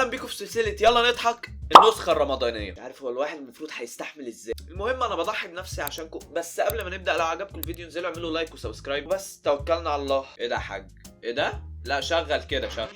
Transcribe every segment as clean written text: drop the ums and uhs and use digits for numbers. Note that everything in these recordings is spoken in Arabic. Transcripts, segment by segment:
اهلا بيكم في سلسله يلا نضحك النسخه الرمضانيه. مش عارف هو الواحد المفروض هيستحمل ازاي. المهم انا بضحي بنفسي عشانكم، بس قبل ما نبدا لو عجبكم الفيديو انزلوا اعملوا لايك وسبسكرايب، بس توكلنا على الله. ايه ده يا حاج؟ ايه ده؟ لا شغل كده شغل.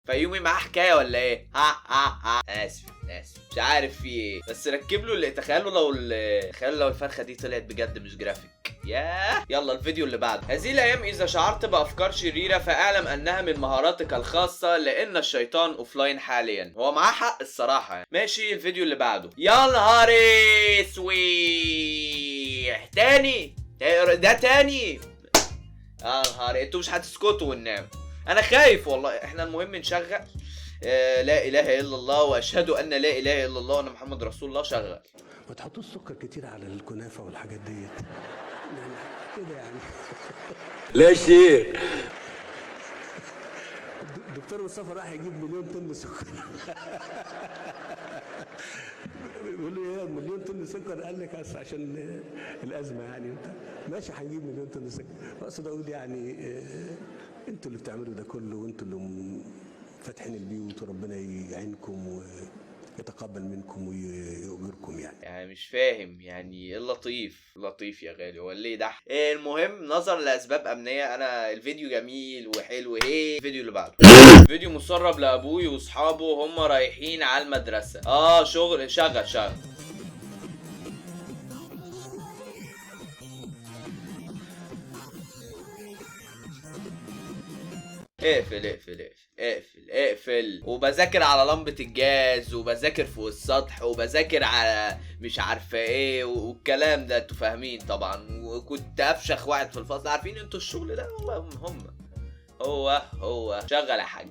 فيومي معاه حكايه ولا ايه؟ اسف مش عارف في ايه، بس ركب له اللي تخيلوا لو الفرخه دي طلعت بجد مش جرافيك. ياه. يلا الفيديو اللي بعده. هذه الايام اذا شعرت بافكار شريره فاعلم انها من مهاراتك الخاصه لان الشيطان اوفلاين حاليا. هو معاه حق الصراحه يعني. ماشي الفيديو اللي بعده. يا نهار اسويح تاني ده تاني. يا نهار انتوا مش هتسكتوا والنعم. انا خايف والله. احنا المهم نشغل لا اله الا الله واشهد ان لا اله الا الله وان محمد رسول الله. شغل. ما تحطوش سكر كتير على الكنافه والحاجات ديت يعني كده يعني. لا شيء. الدكتور مصطفى راح يجيب 1,000,000 طن سكر. بيقول له ايه 1,000,000 طن سكر؟ قال لك عشان الازمه يعني. انت ماشي هنجيب 1,000,000 طن سكر. اقصد اقول يعني انتوا اللي بتعملوا ده كله، وانتوا اللي فاتحين البيوت، وربنا يعينكم ويتقبل منكم ويؤجركم يعني مش فاهم يعني ايه لطيف يا غالي هو ليه ده. المهم نظرا لاسباب امنيه انا الفيديو جميل وحلو. ايه الفيديو اللي بعده؟ فيديو مسرب لابوي واصحابه وهم رايحين على المدرسه. شغل. شغل. اقفل. وبذاكر على لمبة الجاز، وبذاكر فوق السطح، وبذاكر على مش عارفة ايه والكلام ده انتوا فاهمين طبعا. وكنت افشخ واحد في الفصل. عارفين انتوا الشغل ده والله. هو شغل يا حاج.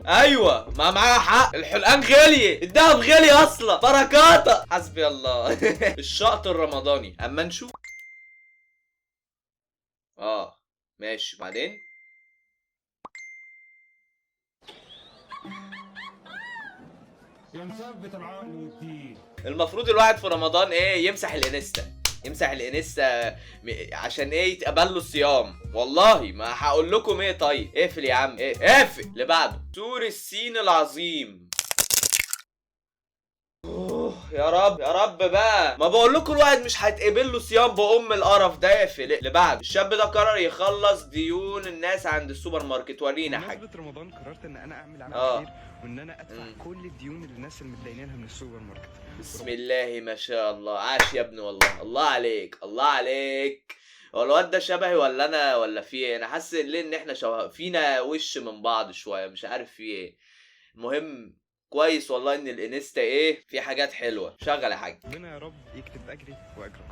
ايوه ما معاها حق. الحلقان غالية، الدهب غالي اصلا. بركاته. حسبي الله. الشقط الرمضاني اما نشوف. ماشي بعدين. ينثبت العقل والدين. المفروض الواحد في رمضان ايه يمسح الانستا عشان ايه يتقبل له الصيام. والله ما هقول لكم ايه. طيب اقفل يا عم. اقفل. اللي بعده. سور الصين العظيم. يا رب بقى. ما بقول لكم الواحد مش هيتقبل له صيام بأم القرف ده. اقفل. اللي بعده. الشاب ده قرر يخلص ديون الناس عند السوبر ماركت. ورينا حاجه. بمناسبة رمضان قررت ان انا اعمل عمل خير وان انا ادفع كل الديون اللي الناس اللي متدينينها من السوبر ماركت. بسم الله ما شاء الله. عاش يا ابني والله. الله عليك. هو الواد ده شبهي ولا انا ولا في ايه؟ انا حاسس ليه ان احنا فينا وش من بعض شويه. مش عارف في ايه. المهم كويس والله ان الانستا ايه في حاجات حلوه. شغل يا حاج. ربنا يا رب يكتب اجري واجرك.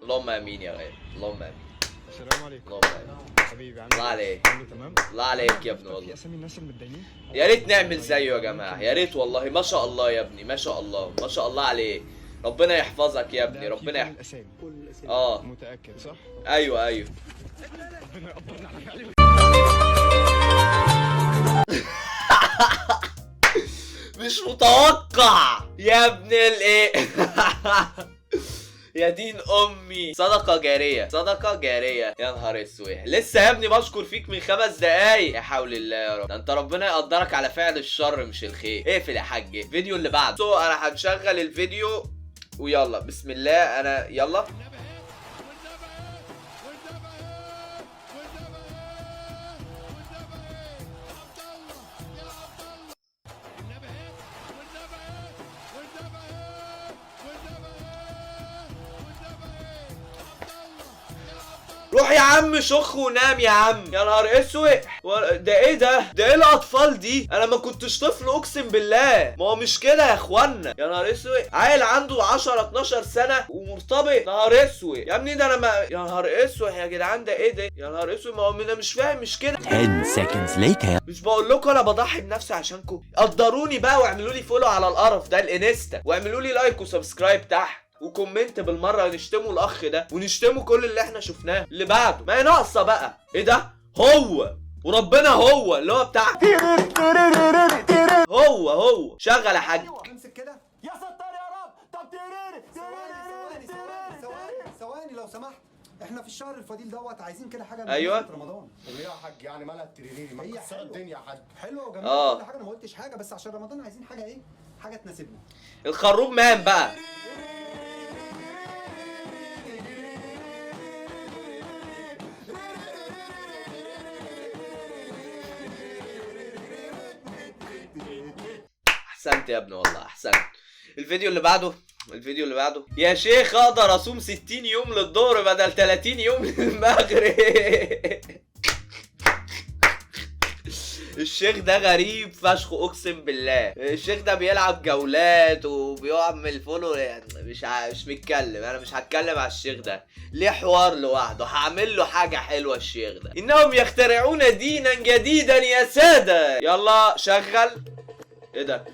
اللهم امين يا غالي. اللهم امين. السلام عليكم. اللهم امين. حبيبي عامل الله عليك. كله تمام. الله عليك يا ابني في والله. اسامي الناس المتدينين. يا ريت نعمل زيه يا جماعه. يا ريت والله. ما شاء الله يا ابني. ما شاء الله عليه. ربنا يحفظك يا ابني. ربنا يحفظك. متاكد صح؟ ايوه. ربنا يقدرنا على فعل. مش متوقع يا ابن الايه. يا دين امي. صدقه جاريه. يا نهار اسود. لسه يا ابني بشكر فيك من 5 دقايق. يا حول الله يا رب. ده انت ربنا يقدرك على فعل الشر مش الخير. اقفل يا حاج. الفيديو اللي بعده. انا هنشغل الفيديو ويلا بسم الله. انا يلا. روح يا عم شخ ونام يا عم. يا نهار اسود، ده ايه ده ايه الاطفال دي؟ انا ما كنتش طفل اقسم بالله. ما هو مش كده يا اخوانا. يا نهار اسود، عيل عنده 10 12 سنه ومرتبط. نهار اسود يا ابني، ده انا ما يا نهار اسود يا جدعان، ده ايه ده؟ يا نهار اسود، ما هو انا مش فاهم. مش كده 10 seconds later. مش بقول لكم انا بضحي بنفسي عشانكم؟ قدروني بقى واعملوا لي فولو على القرف ده الانستا، واعملوا لي لايك وسبسكرايب تحت وكومنت بالمره، ونشتموا الاخ ده ونشتموا كل اللي احنا شفناه. اللي بعده ما هي ناقصه بقى. ايه ده؟ هو وربنا هو اللي هو بتاع هو شغل يا حاج. امسك كده يا ستار يا رب. طب ثواني لو سمحت، احنا في الشهر الفضيل دوت عايزين كده حاجه من أيوة. رمضان. طب ايه يا حاج يعني مالها التريريري؟ ما تكسر الدنيا يا حاج. حلوه وجميله كل حاجه، انا ما قلتش حاجه، بس عشان رمضان عايزين حاجه ايه؟ حاجه تناسبنا. الخروب مان بقى. احسنت يا ابني والله احسنت. الفيديو اللي بعده يا شيخ اقدر اصوم 60 يوم للظهر بدل 30 يوم للمغرب. الشيخ ده غريب فشخ اقسم بالله. الشيخ ده بيلعب جولات وبيعمل فولو، يعني مش متكلم. انا مش هتكلم على الشيخ ده، ليه حوار لوحده. هعمل له حاجه حلوه الشيخ ده. انهم يخترعون دينا جديدا يا ساده. يلا شغل. ايه ده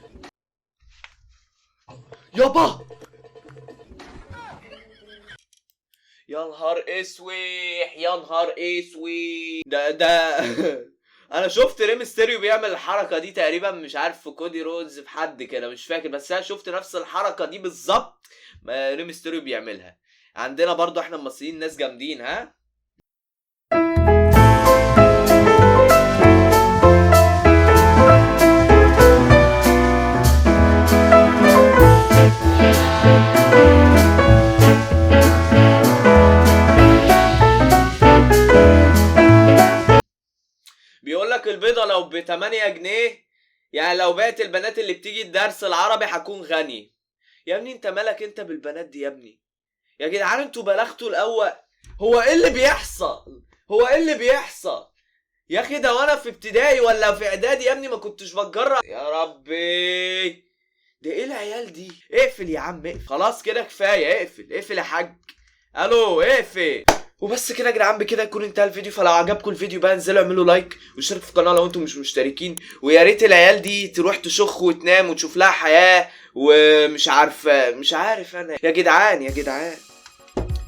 يابا؟ يا نهار اسوح يا نهار اسوح. ده انا شفت ريم ستيريو بيعمل الحركه دي تقريبا، مش عارف في كودي رودز في حد كده مش فاكر، بس انا شفت نفس الحركه دي بالظبط ريم ستيريو بيعملها. عندنا برضو احنا المصريين ناس جامدين. ها بيقولك البيضة لو ب8 جنيه، يعني لو بقت البنات اللي بتيجي الدرس العربي هكون غني. يا ابني انت مالك انت بالبنات دي يا ابني؟ يا جدعان انتوا بلغتوا الاول. هو ايه اللي بيحصل؟ يا اخي ده وانا في ابتدائي ولا في اعدادي يا ابني ما كنتش بتجرأ. يا ربي ده ايه العيال دي؟ اقفل يا عم اقفل، خلاص كده كفايه. اقفل يا حاج. الو اقفل. وبس كده يا جدعان، بكده يكون انتهى الفيديو. فلو عجبكم الفيديو بقى انزلوا اعملوا لايك واشتركوا في القناه لو انتم مش مشتركين. ويا ريت العيال دي تروح تشخ وتنام وتشوف لها حياه، ومش عارف انا. يا جدعان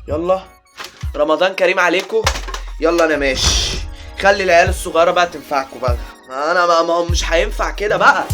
يلا رمضان كريم عليكم. يلا انا ماشي. خلي العيال الصغيره بقى تنفعكم بقى. انا ما مش هينفع كده بقى.